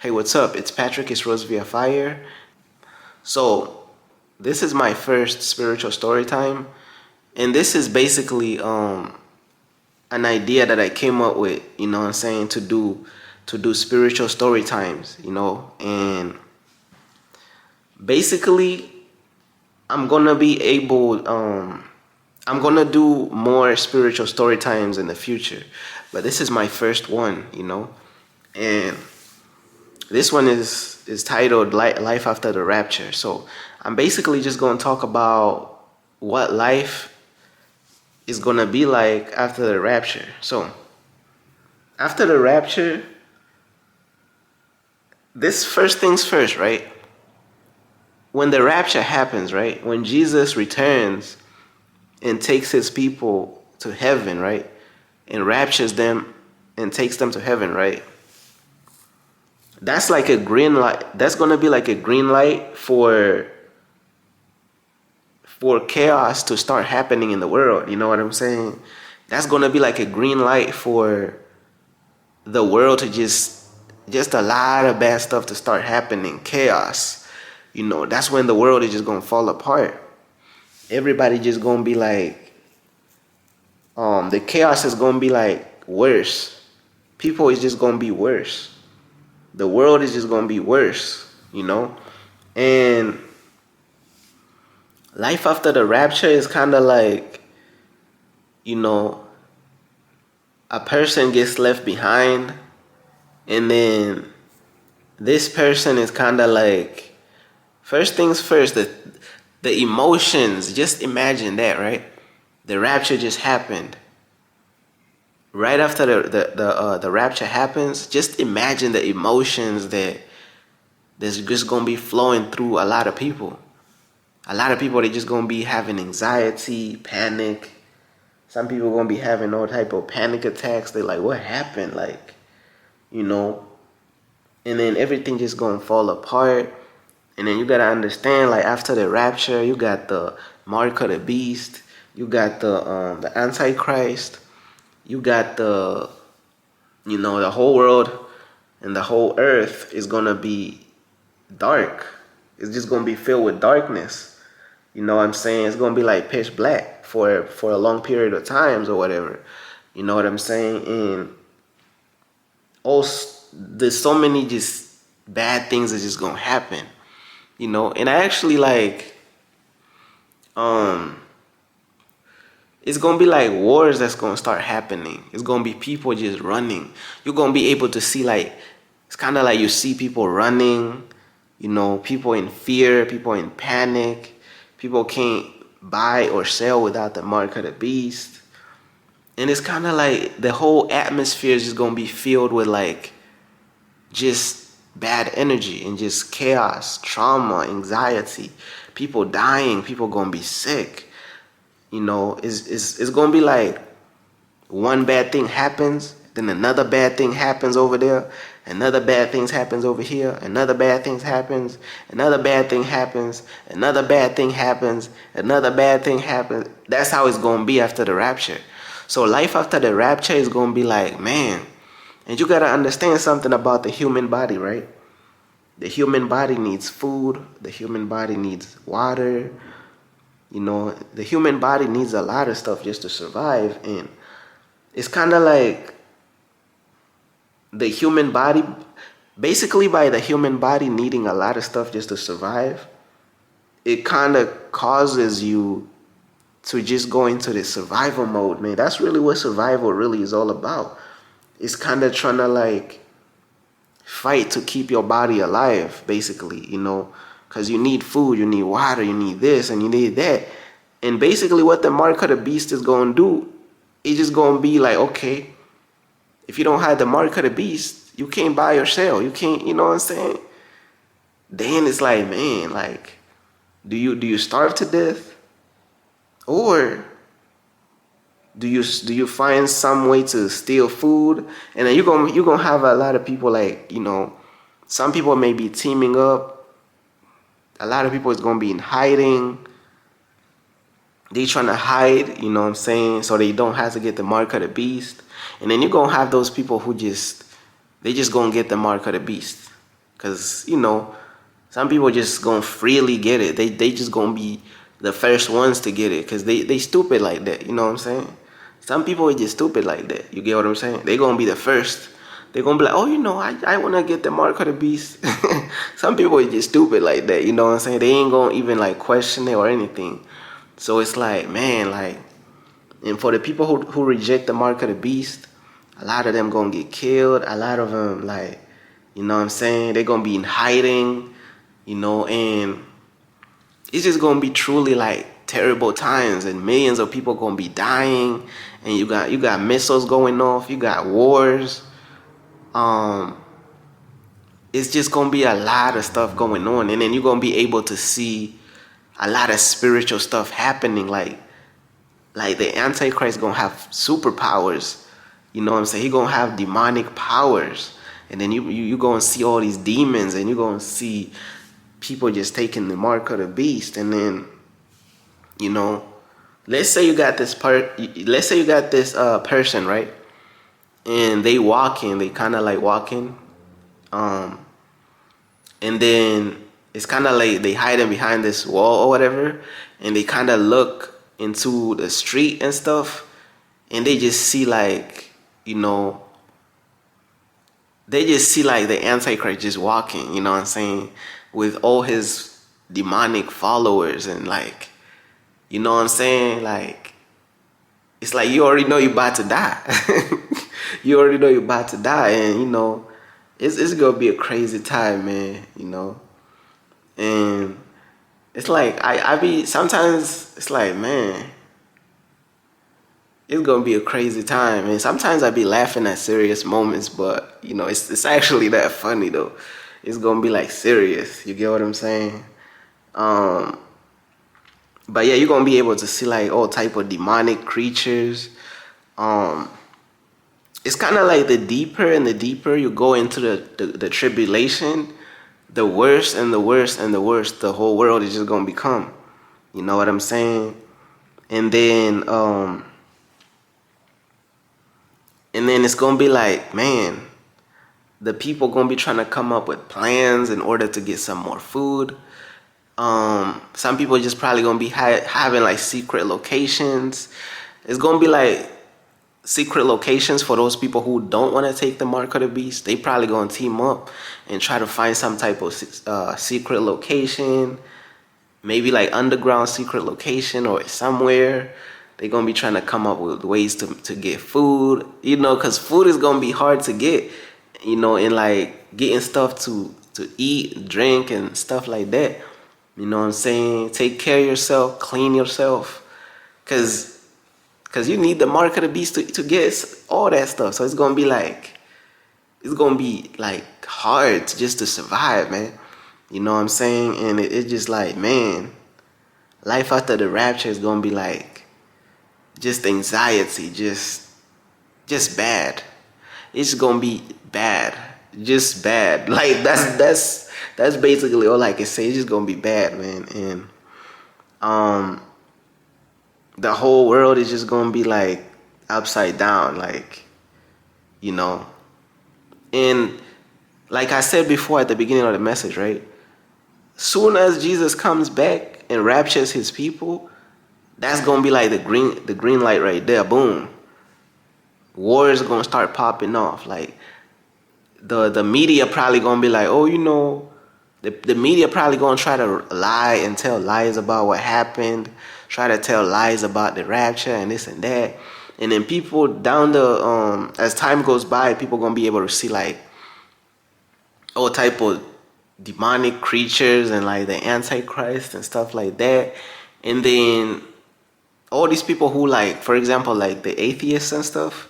Hey, what's up? It's Patrick. It's Rose via Fire. So, this is my first spiritual story time, and this is basically an idea that I came up with. You know what I'm saying, to do spiritual story times. And basically, I'm gonna be able. I'm gonna do more spiritual story times in the future, but this is my first one. And this one is titled Life After the Rapture. So I'm basically just going to talk about what life is going to be like after the rapture. So after the rapture, this first things first, right? When the rapture happens, right? When Jesus returns and takes his people to heaven, right? And raptures them and takes them to heaven, right? That's like a green light. That's gonna be like a green light for chaos to start happening in the world. You know what I'm saying? That's gonna be like a green light for the world to just a lot of bad stuff to start happening. Chaos. That's when the world is just gonna fall apart. Everybody just gonna be like, the chaos is gonna be like worse. People is just gonna be worse. The world is just gonna be worse, And life after the rapture is kind of like, a person gets left behind, and then this person is kind of like, first things first, the emotions. Just imagine that, right? The rapture just happened. Right after the rapture happens, just imagine the emotions that's just gonna be flowing through a lot of people. A lot of people, they just gonna be having anxiety, panic. Some people gonna be having all type of panic attacks. They're like, what happened? And then everything just gonna fall apart. And then you gotta understand, like after the rapture, you got the mark of the beast, you got the Antichrist. You got the whole world and the whole earth is gonna be dark. It's just gonna be filled with darkness. You know what I'm saying? It's gonna be like pitch black for a long period of times or whatever. You know what I'm saying? And also, there's so many just bad things that's just gonna happen. And I actually it's gonna be like wars that's gonna start happening. It's gonna be people just running. You're gonna be able to see, like, it's kind of like you see people running, people in fear, people in panic. People can't buy or sell without the mark of the beast. And it's kind of like the whole atmosphere is just gonna be filled with like just bad energy and just chaos, trauma, anxiety, people dying, people gonna be sick. It's gonna be like one bad thing happens, then another bad thing happens over there, another bad thing happens over here, another bad thing happens, another bad thing happens, another bad thing happens, another bad thing happens. That's how it's gonna be after the rapture. So life after the rapture is gonna be like, man, and you gotta understand something about the human body, right? The human body needs food, the human body needs water. The human body needs a lot of stuff just to survive. And it's kind of like the human body, basically by the human body needing a lot of stuff just to survive, it kind of causes you to just go into this survival mode, man. That's really what survival really is all about. It's kind of trying to like fight to keep your body alive, basically, because you need food, you need water, you need this, and you need that. And basically what the mark of the beast is going to do, it's just going to be like, okay, if you don't have the mark of the beast, you can't buy or sell. You can't, you know what I'm saying? Then it's like, man, like, do you starve to death? Or do you find some way to steal food? And then you're gonna have a lot of people like, some people may be teaming up. A lot of people is gonna be in hiding. They trying to hide, you know what I'm saying, so they don't have to get the mark of the beast. And then you're gonna have those people who they just gonna get the mark of the beast. Because, some people just gonna freely get it. They just gonna be the first ones to get it because they stupid like that. You know what I'm saying? Some people are just stupid like that. You get what I'm saying? They gonna be the first. They gonna be like, oh, I wanna get the mark of the beast. Some people are just stupid like that. You know what I'm saying? They ain't gonna even like question it or anything. So it's like, man, like, and for the people who reject the mark of the beast, a lot of them gonna get killed. A lot of them, like, you know what I'm saying? They're gonna be in hiding, and it's just gonna be truly like terrible times, and millions of people gonna be dying, and you got missiles going off, you got wars. It's just gonna be a lot of stuff going on, and then you're gonna be able to see a lot of spiritual stuff happening, like the Antichrist gonna have superpowers. You know what I'm saying? He gonna have demonic powers, and then you gonna see all these demons, and you gonna see people just taking the mark of the beast, and then let's say you got this person, right? And they kind of like walking, and then it's kind of like they hiding behind this wall or whatever, and they kind of look into the street and stuff, and they just see like, they just see like the Antichrist just walking, you know what I'm saying, with all his demonic followers, and like, you know what I'm saying, like, it's like you already know you're about to die. You already know you're about to die, and it's gonna be a crazy time, man. And it's like I be sometimes it's like, man, it's gonna be a crazy time, and sometimes I be laughing at serious moments, but it's actually that funny though. It's gonna be like serious. You get what I'm saying? But yeah, you're gonna be able to see like all type of demonic creatures. It's kind of like the deeper and the deeper you go into the tribulation, the worse and the worse and the worse the whole world is just gonna become. You know what I'm saying? And then it's gonna be like, man, the people gonna be trying to come up with plans in order to get some more food. Some people just probably gonna be having like secret locations. It's gonna be like secret locations for those people who don't want to take the mark of the beast. They probably gonna team up and try to find some type of secret location, maybe like underground secret location or somewhere. They're gonna be trying to come up with ways to get food, because food is gonna be hard to get, and like getting stuff to eat, drink, and stuff like that. You know what I'm saying? Take care of yourself, clean yourself, because you need the mark of the beast to get all that stuff. So it's gonna be like hard just to survive, man. You know what I'm saying? And it's just like, man, life after the rapture is gonna be like just anxiety, just bad. It's gonna be bad, just bad. Like that's basically all I can say. It's just gonna be bad, man. And the whole world is just gonna be like upside down, like, and like I said before at the beginning of the message, right? Soon as Jesus comes back and raptures his people, that's gonna be like the green light right there. Boom. Wars gonna start popping off. Like the media probably gonna be like, oh, the media probably gonna try to lie and tell lies about what happened, try to tell lies about the rapture and this and that. And then people as time goes by, people gonna be able to see like all type of demonic creatures and like the Antichrist and stuff like that. And then all these people who, like, for example, like the atheists and stuff,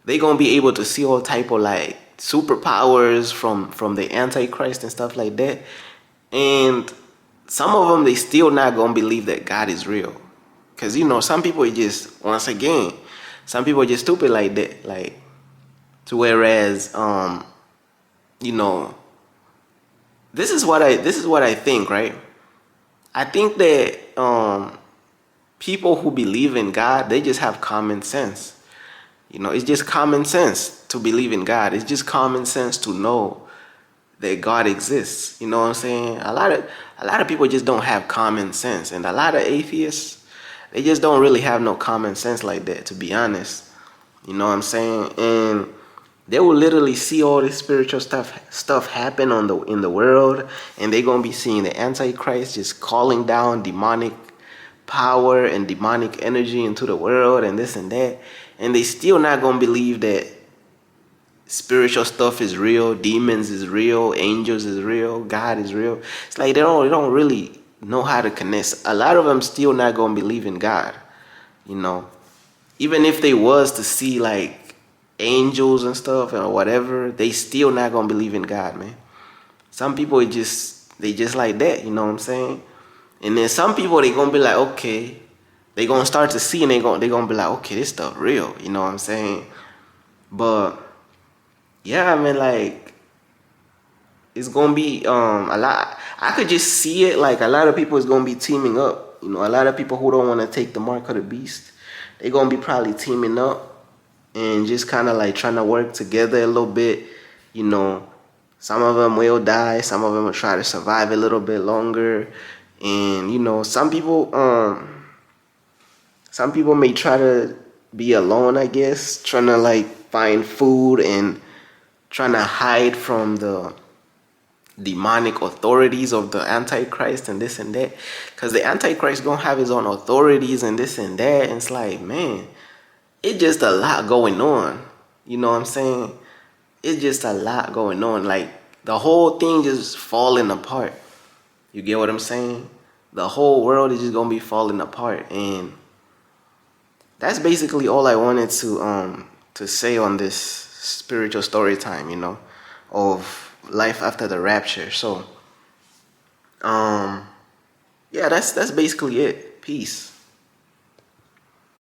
they gonna be able to see all type of like superpowers from the Antichrist and stuff like that. And some of them, they still not gonna believe that God is real, because some people are just, once again, some people are just stupid like that, like, to whereas this is what I think, right? I think that people who believe in God, they just have common sense. It's just common sense to believe in God. It's just common sense to know that God exists. You know what I'm saying? A lot of people just don't have common sense, and a lot of atheists, they just don't really have no common sense like that, to be honest. You know what I'm saying? And they will literally see all this spiritual stuff happen in the world, and they're gonna be seeing the Antichrist just calling down demonic power and demonic energy into the world and this and that, and they still not gonna believe that spiritual stuff is real, demons is real, angels is real, God is real. It's like they don't really know how to connect. A lot of them still not gonna believe in God, you know. Even if they was to see like angels and stuff or whatever, they still not gonna believe in God, man. Some people they just like that, you know what I'm saying? And then some people they gonna be like, okay, they gonna start to see and they gonna be like, okay, this stuff real, you know what I'm saying? But yeah, I mean, like, it's gonna be a lot. I could just see it, like a lot of people is gonna be teaming up. You know, a lot of people who don't want to take the mark of the beast, they gonna be probably teaming up and just kind of like trying to work together a little bit. You know, some of them will die, some of them will try to survive a little bit longer, and you know, some people may try to be alone, I guess, trying to like find food and trying to hide from the demonic authorities of the Antichrist and this and that. Because the Antichrist gonna have his own authorities and this and that. And it's like, man, it's just a lot going on. You know what I'm saying? It's just a lot going on. Like, the whole thing just falling apart. You get what I'm saying? The whole world is just gonna be falling apart. And that's basically all I wanted to say on this spiritual story time, you know, of life after the rapture. So yeah, that's basically it. Peace.